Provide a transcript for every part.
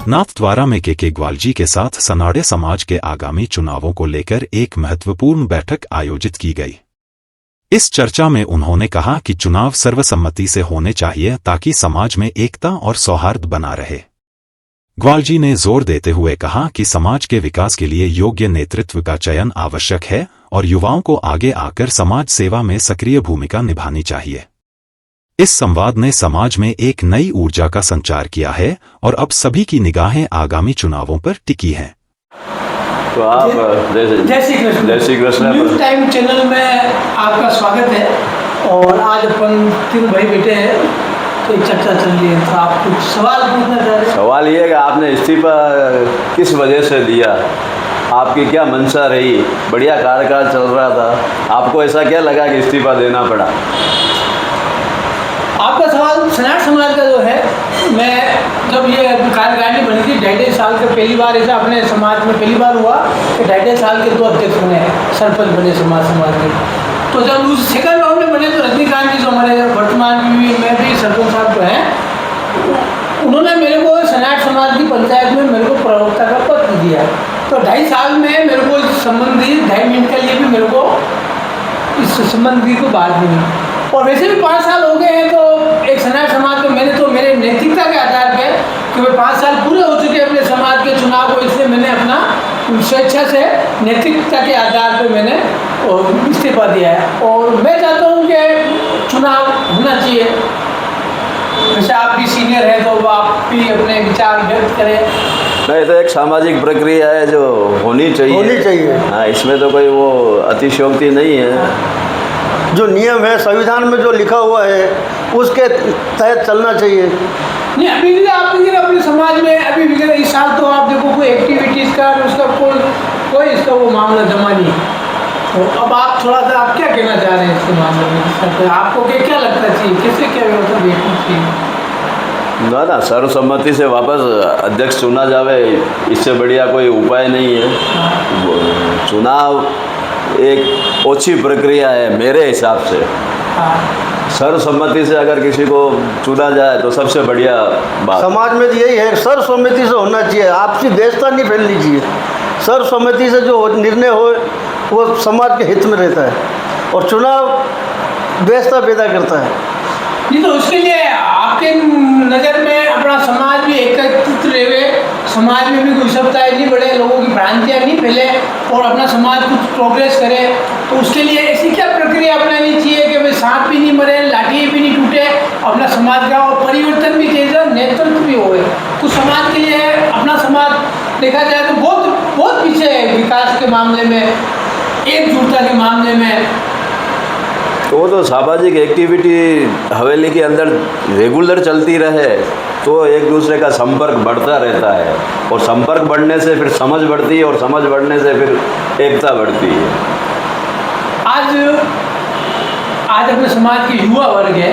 नाथद्वारा में के ग्वालजी के साथ सनाडे समाज के आगामी चुनावों को लेकर एक महत्वपूर्ण बैठक आयोजित की गई। इस चर्चा में उन्होंने कहा कि चुनाव सर्वसम्मति से होने चाहिए ताकि समाज में एकता और सौहार्द बना रहे। ग्वालजी ने जोर देते हुए कहा कि समाज के विकास के लिए योग्य नेतृत्व का चयन आवश्यक है और युवाओं को आगे आकर समाज सेवा में सक्रिय भूमिका निभानी चाहिए। इस संवाद ने समाज में एक नई ऊर्जा का संचार किया है और अब सभी की निगाहें आगामी चुनावों पर टिकी हैं। तो आप जय Shri Krishna news time channel में आपका स्वागत है। और आज अपन तीन भाई बैठे हैं तो एक चर्चा चल रही है, तो आप कुछ सवाल पूछना चाह रहे हैं? सवाल ये है कि आपने इस्तीफा किस वजह से दिया, आपकी क्या मंशा रही? बढ़िया कार्यकाल चल रहा था, आपको ऐसा क्या लगा कि इस्तीफा देना पड़ा? आपका सवाल सनातन समाज का जो है, मैं जब ये कार्यकारिणी बनी थी 2.5 साल के पहली बार ऐसा अपने समाज में पहली बार हुआ कि 2.5 साल के 2 अध्यक्ष बने, सरपंच बने समाज के। तो जब उस सेकंड राउंड में बने तो रजनीकांत जी जो हमारे वर्तमान में भी सरपंच साहब जो हैं, उन्होंने मेरे को सनातन समाज की पंचायत में मेरे को प्रवक्ता का पद दिया। तो 2.5 साल में मेरे को इस संबंधी 2.5 मिनट के लिए भी मेरे को इस संबंधी को बात नहीं। और वैसे भी 5 साल हो गए हैं, तो एक सनातन समाज को मैंने तो मेरे नैतिकता के आधार पे क्योंकि 5 साल पूरे हो चुके हैं अपने समाज के चुनाव को, इसलिए मैंने अपना स्वेच्छा से नैतिकता के आधार पे मैंने इस्तीफा दिया है। और मैं चाहता हूँ कि चुनाव होना चाहिए। वैसे आप भी सीनियर हैं तो आप भी अपने विचार व्यक्त करें। नहीं, तो एक सामाजिक प्रक्रिया है जो होनी चाहिए। हाँ, इसमें तो कोई वो अतिशयोक्ति नहीं है। जो नियम है संविधान में जो लिखा हुआ है उसके तहत चलना चाहिए। नहीं, अभी भी आप देखिए अपने समाज में अभी भी इस साल तो आप देखो कोई एक्टिविटीज़ का उसका कोई इसका वो मामला जमा नहीं। तो अब आप थोड़ा सा आप क्या कहना चाह रहे हैं इसके मामले में? आपको क्या लगता चाहिए, किससे क्या व्यवस्था देखनी चाहिए? ना सर्वसम्मति से वापस अध्यक्ष चुना जावे, इससे बढ़िया कोई उपाय नहीं है। चुनाव एक ओछी प्रक्रिया है मेरे हिसाब से। सर्वसम्मति से अगर किसी को चुना जाए तो सबसे बढ़िया बात। समाज में तो यही है, सर्वसम्मति से होना चाहिए, आपसी द्वेषता नहीं फैलनी चाहिए। सर्वसम्मति से जो निर्णय हो वो समाज के हित में रहता है और चुनाव द्वेषता पैदा करता है। नहीं, तो उसके लिए आपके नज़र में अपना समाज भी एकत्रित रहे, समाज में भी कोई सप्ताह नहीं बढ़े, लोगों की भ्रांतियाँ नहीं फैले और अपना समाज कुछ प्रोग्रेस करे, तो उसके लिए ऐसी क्या प्रक्रिया अपनानी चाहिए कि भाई सांप भी नहीं मरे, लाठी भी नहीं टूटे, अपना समाज का और परिवर्तन भी चाहिए, नेतृत्व भी होए। तो समाज के लिए अपना समाज देखा जाए तो बहुत पीछे है विकास के मामले में, एकजुटता के मामले में। वो तो सामाजिक एक्टिविटी हवेली के अंदर रेगुलर चलती रहे तो एक दूसरे का संपर्क बढ़ता रहता है और संपर्क बढ़ने से फिर समझ बढ़ती है और समझ बढ़ने से फिर एकता बढ़ती है। आज अपने समाज के युवा वर्ग है,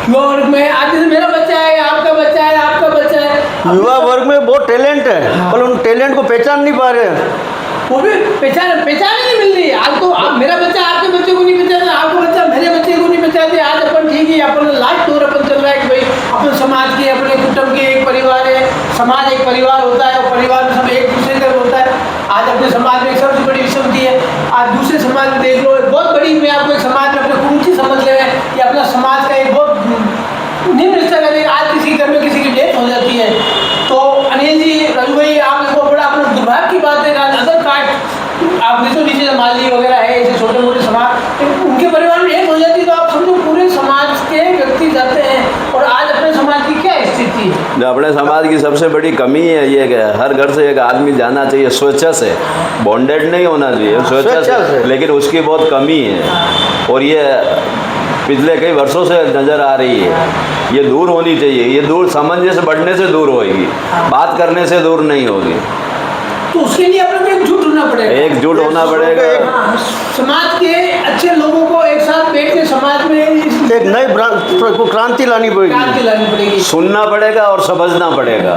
युवा वर्ग में आज मेरा बच्चा है, आपका बच्चा है, आपका बच्चा है, युवा वर्ग में बहुत टैलेंट है पर उन टैलेंट को पहचान नहीं पा रहे हैं। वो भी पहचान ही नहीं मिल रही। आज तो आप मेरा बच्चा आपके बच्चे को नहीं पहचानता, आपका बच्चा मेरे बच्चे को नहीं पहचानते। आज अपन ठीक है, अपन लास्ट तौर अपन चल रहा है कि भाई अपन समाज के अपने कुटुंब के एक परिवार है, समाज एक परिवार होता है और परिवार में सब एक दूसरे का होता है। आज अपने समाज में सबसे बड़ी विषमता है। आज दूसरे समाज में देख लो, बहुत बड़ी, मैं आपको एक समाज में अपने कुरुचि समझ ले कि अपना समाज का एक बहुत निम्न स्तर है। आज किसी घर में किसी की डेथ हो जाती है तो अनिल जी, रजू भाई, आप देखो बड़ा अपना दुर्भाग्य की बात है। अदर कास्ट आप देखो नीचे माली वगैरह है, ऐसे छोटे मोटे समाज, उनके परिवार में डेथ हो जाती है तो आप समझो पूरे समाज के व्यक्ति जाते हैं। और आज अपने समाज की क्या स्थिति है? अपने समाज की सबसे बड़ी कमी है ये कि हर घर से एक आदमी जाना चाहिए स्वेच्छा से, बॉन्डेड नहीं होना चाहिए, स्वेच्छा से, लेकिन उसकी बहुत कमी है और ये पिछले कई वर्षों से नज़र आ रही है। ये दूर होनी चाहिए, ये दूर समझने से बढ़ने से दूर होगी, बात करने से दूर नहीं होगी। तो उसके लिए अपने को एकजुट होना पड़ेगा, एकजुट होना पड़ेगा। समाज के अच्छे लोगों को एक साथ बैठ के समाज में एक नई क्रांति लानी पड़ेगी, सुनना पड़ेगा और समझना पड़ेगा।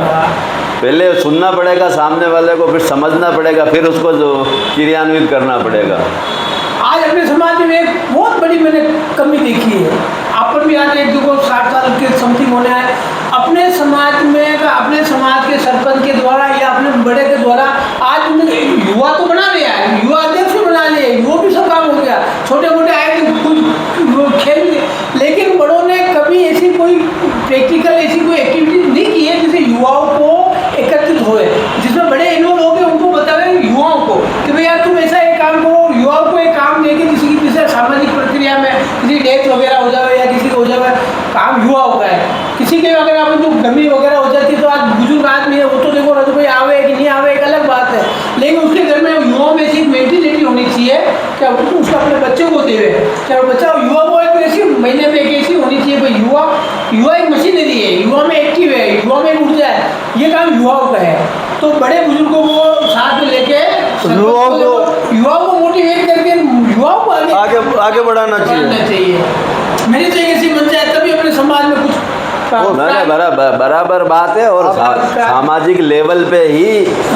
पहले सुनना पड़ेगा सामने वाले को, फिर समझना पड़ेगा, फिर उसको जो क्रियान्वित करना पड़ेगा। आज अपने समाज में एक बहुत बड़ी मैंने कमी देखी है। आप पर भी आज 1-2 60 साल के समथिंग होने आए, अपने समाज में अपने अपने समाज के सरपंच के द्वारा या अपने बड़े के द्वारा आज युवा तो बना लिया है, युवा अध्यक्ष बना लिए, वो भी सब काम हो गया, छोटे मोटे आए कुछ खेल, लेकिन बड़ों ने कभी ऐसी कोई प्रैक्टिकल ऐसी कोई एक्टिविटी नहीं की है जिससे युवाओं को एकत्रित होए, जिसमें बड़े इन्वॉल्व हो गए, उनको बतावे युवाओं को कि भाई यार तुम ऐसा एक काम करो, युवाओं को एक काम देके किसी की किसी सामाजिक प्रक्रिया में किसी डेथ वगैरह हो जाए या किसी को हो जाए, काम युवाओं का है। किसी के अगर आप जो गमी वगैरह हो जाती है तो आज बुजुर्ग आदमी है, वो तो देखो रजू भाई आवे कि नहीं आवे एक अलग बात है, लेकिन उसके घर में युवाओं में ऐसी एक मेंटेलिटी होनी चाहिए कि उसको अपने बच्चों को देवे, क्या बच्चा युवा को एक ऐसी महीने में एक ऐसी होनी चाहिए भाई युवा एक मशीनरी है, युवा में एक्टिव है, युवा में ऊर्जा है, ये काम युवाओं का है। तो बड़े बुजुर्गों को साथ में लेके युवाओं को मोटिवेट करके युवाओं को आगे बढ़ाना चाहिए। मेरी तो एक ऐसी मंच है, तभी अपने समाज में कुछ बराबर बात है। और सामाजिक लेवल पे ही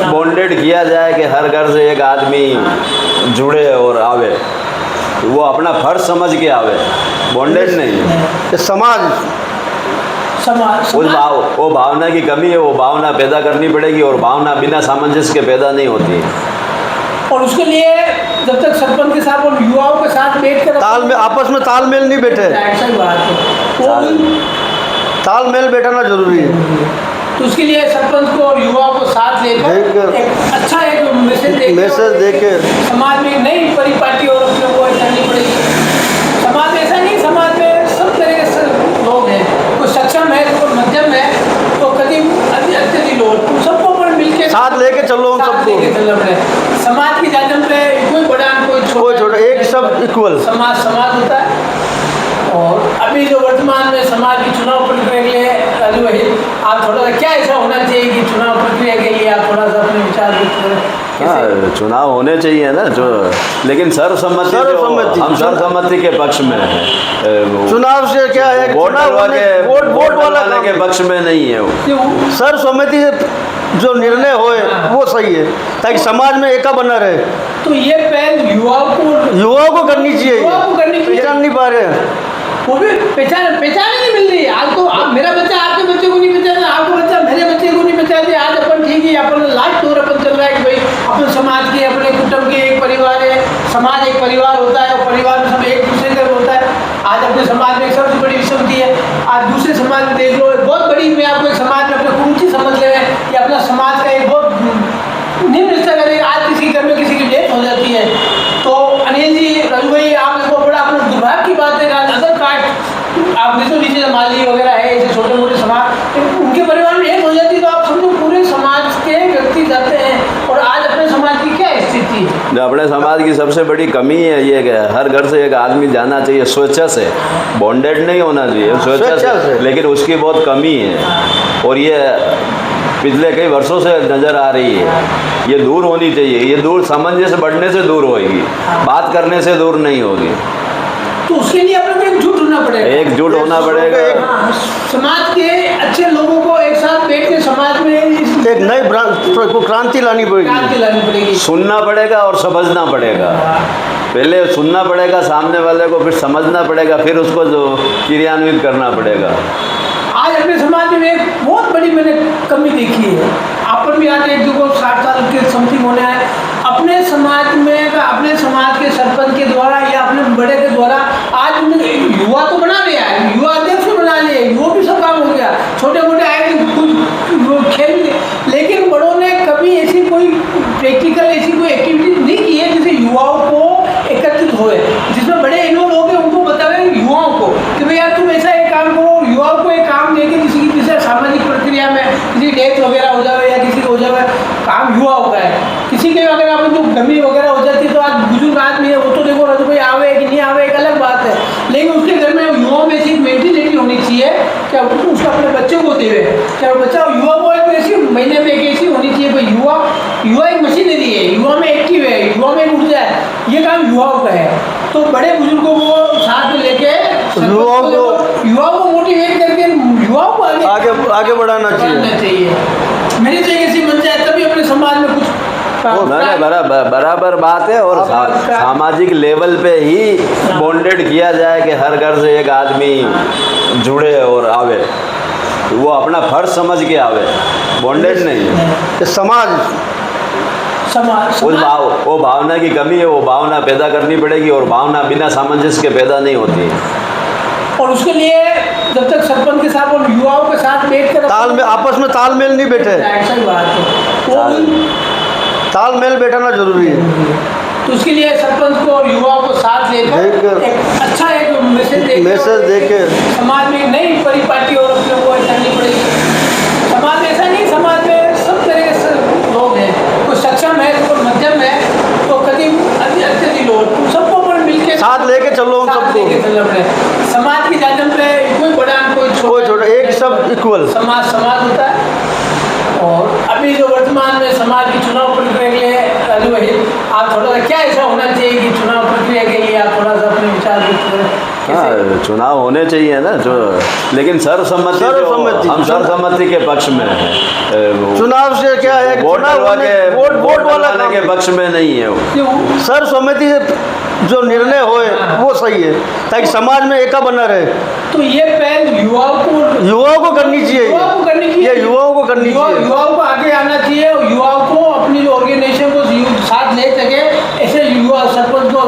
बॉन्डेड किया जाए कि हर घर से एक आदमी जुड़े और आवे, वो अपना फर्ज समझ के आवे, बॉन्डेड नहीं। समाज वो भावना की कमी है, वो भावना पैदा करनी पड़ेगी, और भावना बिना सामंजस्य के पैदा नहीं होती। और उसके लिए जब तक सरपंच के साथ और युवाओं के साथ बैठकर आपस में तालमेल नहीं बैठे, सही बात है, तालमेल बैठाना जरूरी है। तो उसके लिए सरपंच को और युवाओं को साथ लेकर एक अच्छा एक मैसेज देके समाज में नई परिपाटी और अपने को करनी पड़ेगी। समाज में ऐसा नहीं, समाज में सब तरह के लोग हैं, कोई सक्षम है, कोई मध्यम है, तो कभी अत्यधिक लोग, सबको पर मिलकर साथ लेके चलो, उन सबको समाज की जाजम पे कोई बड़ा कोई छोटा, एक सब इक्वल समाज होता है। और अभी जो वर्तमान में समाज की चुनाव प्रक्रिया के लिए राजू भाई आप थोड़ा सा क्या ऐसा होना चाहिए कि चुनाव प्रक्रिया के लिए आप थोड़ा सा अपने विचार व्यक्त करें? हाँ, चुनाव होने चाहिए ना, जो लेकिन सर्वसम्मति हम सर्वसम्मति के पक्ष में है। चुनाव से क्या है, वोट वाले के पक्ष में नहीं है। सर्वसम्मति जो निर्णय होए वो सही है, ताकि समाज में एका बना रहे। तो ये पहल युवाओं को करनी चाहिए, पहचान नहीं पा रहे हैं, वो भी पहचान नहीं मिल रही। आज तो आप मेरा बच्चा आपके बच्चे को नहीं पहचाना, आपका बच्चा मेरे बच्चे को नहीं पहचानते। आज अपन ठीक है, अपन लास्ट तौर अपन चल रहा है कि भाई अपने समाज के, अपने कुटुंब के एक परिवार है, समाज एक परिवार होता है, और परिवार में सब एक दूसरे का होता है। आज अपने समाज में एक सबसे बड़ी विषमति है, आज दूसरे समाज में देख लो बहुत बड़ी, मैं आपको एक समाज में अपने ऊँची समझ ले कि अपना समाज का एक बहुत निम्न स्तर है। आज किसी घर में किसी की डेथ हो जाती है तो अनिल जी, रजू भाई, आप देखो बड़ा अपने दुर्भाग्य की बात है, अदर कास्ट आप तो नीचे माली वगैरह है, ऐसे छोटे मोटे समाज, उनके परिवार में डेथ हो जाती है तो आप समझो पूरे समाज के व्यक्ति जाते हैं। और आज अपने समाज की क्या स्थिति है? जो अपने समाज की सबसे बड़ी कमी है ये कि हर घर से एक आदमी जाना चाहिए स्वेच्छा से, बॉन्डेड नहीं होना चाहिए, स्वेच्छा से, लेकिन उसकी बहुत कमी है। और ये पिछले कई वर्षों से नज़र आ रही है, ये दूर होनी चाहिए। ये दूर सामंजस्य बढ़ने से दूर होगी, बात करने से दूर नहीं होगी। तो उसके लिए अपने को एकजुट होना पड़ेगा, एकजुट होना पड़ेगा। समाज के अच्छे लोगों को एक साथ बैठ के समाज में एक नई क्रांति लानी पड़ेगी, सुनना पड़ेगा और समझना पड़ेगा। पहले सुनना पड़ेगा सामने वाले को, फिर समझना पड़ेगा, फिर उसको जो क्रियान्वित करना पड़ेगा। आज अपने समाज में एक बहुत बड़ी मैंने कमी देखी है। अपन भी आज एक दो 60 साल के समथिंग होने आए, अपने समाज में अपने समाज के सरपंच के द्वारा या अपने बड़े के द्वारा आज युवा तो बना लिया है, युवा अध्यक्ष बना लिए, वो भी सब काम हो गया, छोटे मोटे आए कुछ खेल, लेकिन बड़ों ने कभी ऐसी कोई प्रैक्टिकल ऐसी कोई एक्टिविटी नहीं की है जिससे युवाओं को एकत्रित होए, जिसमें बड़े इन्वॉल्व हो गए, उनको बतावे युवाओं को कि भाई यार तुम ऐसा एक काम करो, युवाओं को एक काम देके किसी की किसी सामाजिक प्रक्रिया में किसी डेथ वगैरह हो जाए या किसी को हो जाए, काम युवाओं का है। किसी के अगर आप जो गमी वगैरह हो जाती है तो आज बुजुर्ग आदमी है, वो तो देखो रजू भाई आवे कि नहीं आवे एक अलग बात है, लेकिन उसके घर में युवाओं में ऐसी मेंटेलिटी होनी चाहिए कि उसको अपने बच्चों को देवे, क्या बच्चा युवा को एक ऐसी महीने में एक ऐसी होनी चाहिए भाई युवा एक मशीनरी है, युवा में एक्टिव है, युवा में ऊर्जा है, ये काम युवाओं का है। तो बड़े बुजुर्गों को साथ में लेके युवाओं को मोटिवेट करके युवाओं को आगे बढ़ाना चाहिए। मेरी तो एक ऐसी मंच है, तभी अपने समाज में कुछ बराबर बात है। और सामाजिक लेवल पे ही बॉन्डेड किया जाए कि हर घर से एक आदमी जुड़े और आवे, वो अपना फर्ज समझ के आवे। बॉन्डेड नहीं है। ये समाज वो भावना की कमी है, वो भावना पैदा करनी पड़ेगी, और भावना बिना सामंजस्य के पैदा नहीं होती है। और उसके लिए जब तक सरपंच के साथ और युवाओं के साथ बैठकर तालमेल, आपस में तालमेल नहीं बैठे, ऐसा ही बात है, तालमेल बैठाना जरूरी है। तो उसके लिए सरपंच को और युवाओं को साथ लेकर एक अच्छा एक मैसेज देके समाज में एक नई परिपाटी और अपने को करनी पड़ेगी। समाज ऐसा नहीं, समाज में सब तरह के लोग हैं, कोई सक्षम है, कोई मध्यम है, तो कभी अत्यधिक लोग, सबको पर मिलकर साथ लेके चलो, उन सबको समाज की जाजम पे कोई बड़ा कोई छोटा, एक सब इक्वल समाज होता है। और अभी जो वर्तमान में समाज की चुनाव प्रक्रिया के लिए राजू भाई, आप थोड़ा सा क्या ऐसा होना चाहिए कि चुनाव प्रक्रिया के लिए आप थोड़ा सा अपने विचार व्यक्त करें? हाँ, चुनाव होने चाहिए ना, जो लेकिन सर्वसम्मति, हम सर्वसम्मति के पक्ष में हैं। चुनाव से क्या है, वोट वाले के पक्ष में नहीं है वो। सर्वसम्मति जो निर्णय होए वो सही है, ताकि समाज में एका बना रहे। तो ये पहल युवाओं को करनी चाहिए, ये युवाओं को करनी चाहिए, युवाओं को आगे आना चाहिए, युवाओं को अपनी जो ऑर्गेनाइजेशन को साथ ले सके, ऐसे युवा सरपंच को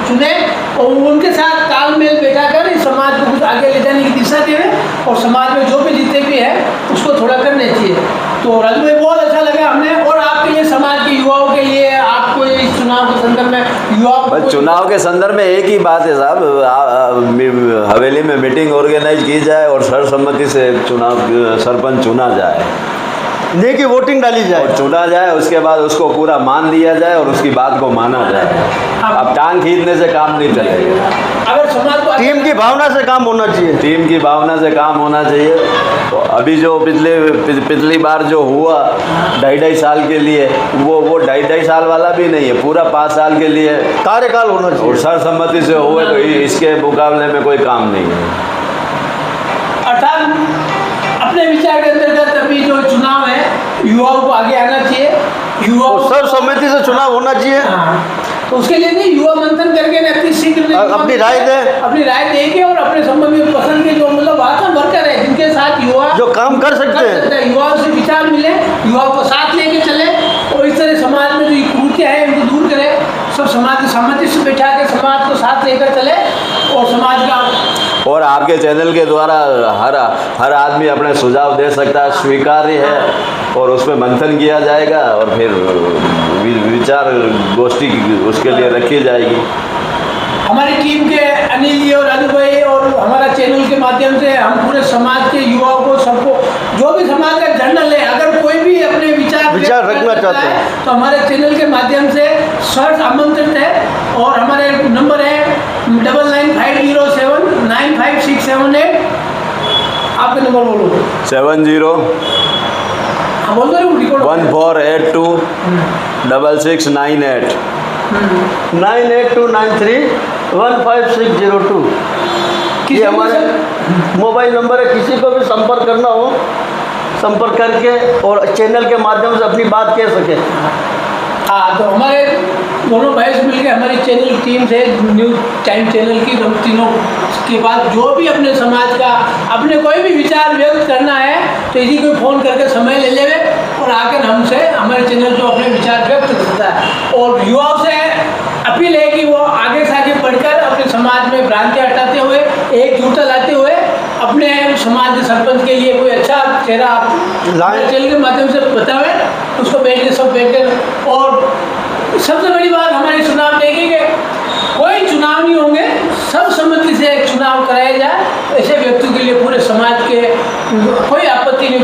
चुने और उनके साथ तालमेल बैठाकर इस समाज को कुछ आगे ले जाने की दिशा देवे, और समाज में जो भी जितने भी है उसको थोड़ा करना चाहिए। तो राजू भाई बहुत अच्छा लगा हमने, और आपके लिए समाज के युवाओं के लिए आपको इस चुनाव के संदर्भ में चुनाव के संदर्भ में एक ही बात है साहब, हवेली में मीटिंग ऑर्गेनाइज की जाए और सर्वसम्मति से सरपंच चुना जाए, नहीं कि वोटिंग डाली जाए और चुना जाए, उसके बाद उसको पूरा मान लिया जाए और उसकी बात को माना जाए। अब टांग खींचने से काम नहीं चलेगा, अगर समाज को टीम की भावना से काम होना चाहिए, टीम की भावना से काम होना चाहिए। तो अभी जो पिछली बार जो हुआ 2.5 साल के लिए, वो 2.5 साल वाला भी नहीं है, पूरा 5 साल के लिए कार्यकाल होना चाहिए, और सर्वसम्मति से हुए, तो इसके मुकाबले में कोई काम नहीं है। अर्थात अपने विचार के अंतर्गत अभी जो चुनाव है, युवाओं को आगे आना चाहिए, युवाओं सर्वसम्मति से चुनाव होना चाहिए। तो उसके लिए नहीं, युवा मंथन करके अति शीघ्र अपनी राय देंगे और अपने संबंध में पसंद के जो मतलब वास्तव वर्कर है, जिनके साथ युवा जो काम कर सकते हैं, युवाओं से विचार मिले, युवाओं को साथ लेके चले, और इस तरह समाज में जो कुरीतियाँ हैं उनको दूर करें, सब समाज की सहमति से बैठा के समाज को साथ लेकर चले, और समाज का, और आपके चैनल के द्वारा हर आदमी अपने सुझाव दे सकता है, स्वीकार्य है, और उसमें मंथन किया जाएगा, और फिर विचार गोष्ठी उसके लिए रखी जाएगी। हमारी टीम के अनिल जी और राजू भाई और हमारा चैनल के माध्यम से हम पूरे समाज के युवाओं को, सबको, जो भी समाज का जर्नल है, अगर कोई भी अपने विचार रखना चाहते हैं तो हमारे चैनल के माध्यम से सर्च आमंत्रित है। और हमारे नंबर है 9950795678। आपका नंबर बोलो। 70 हाँ बोल दो, रिकॉर्ड 1482 6698 9829315602। ये हमारे मोबाइल नंबर है, किसी को भी संपर्क करना हो संपर्क करके और चैनल के माध्यम से अपनी बात कह सके। हाँ, तो हमारे दोनों भाई से मिलकर हमारी चैनल टीम से न्यूज़ टाइम चैनल की हम तीनों के बाद जो भी अपने समाज का अपने कोई भी विचार व्यक्त करना है तो इसी को फ़ोन करके समय ले लेवे और आकर हमसे हमारे चैनल जो अपने विचार व्यक्त करता है। और युवाओं से अपील है कि वो आगे से आगे बढ़कर अपने समाज में भ्रांतियाँ हटाते हुए, एकजुटता लाते हुए अपने समाज के सरपंच के लिए कोई अच्छा चेहरा हमारे चैनल के माध्यम से बतावे, उसको बैठ के सब बैठ कर। और सबसे बड़ी बात हमारी चुनाव देखेंगे, कोई चुनाव नहीं होंगे, सर्वसम्मति से एक चुनाव कराया जाए, ऐसे व्यक्तियों के लिए पूरे समाज के कोई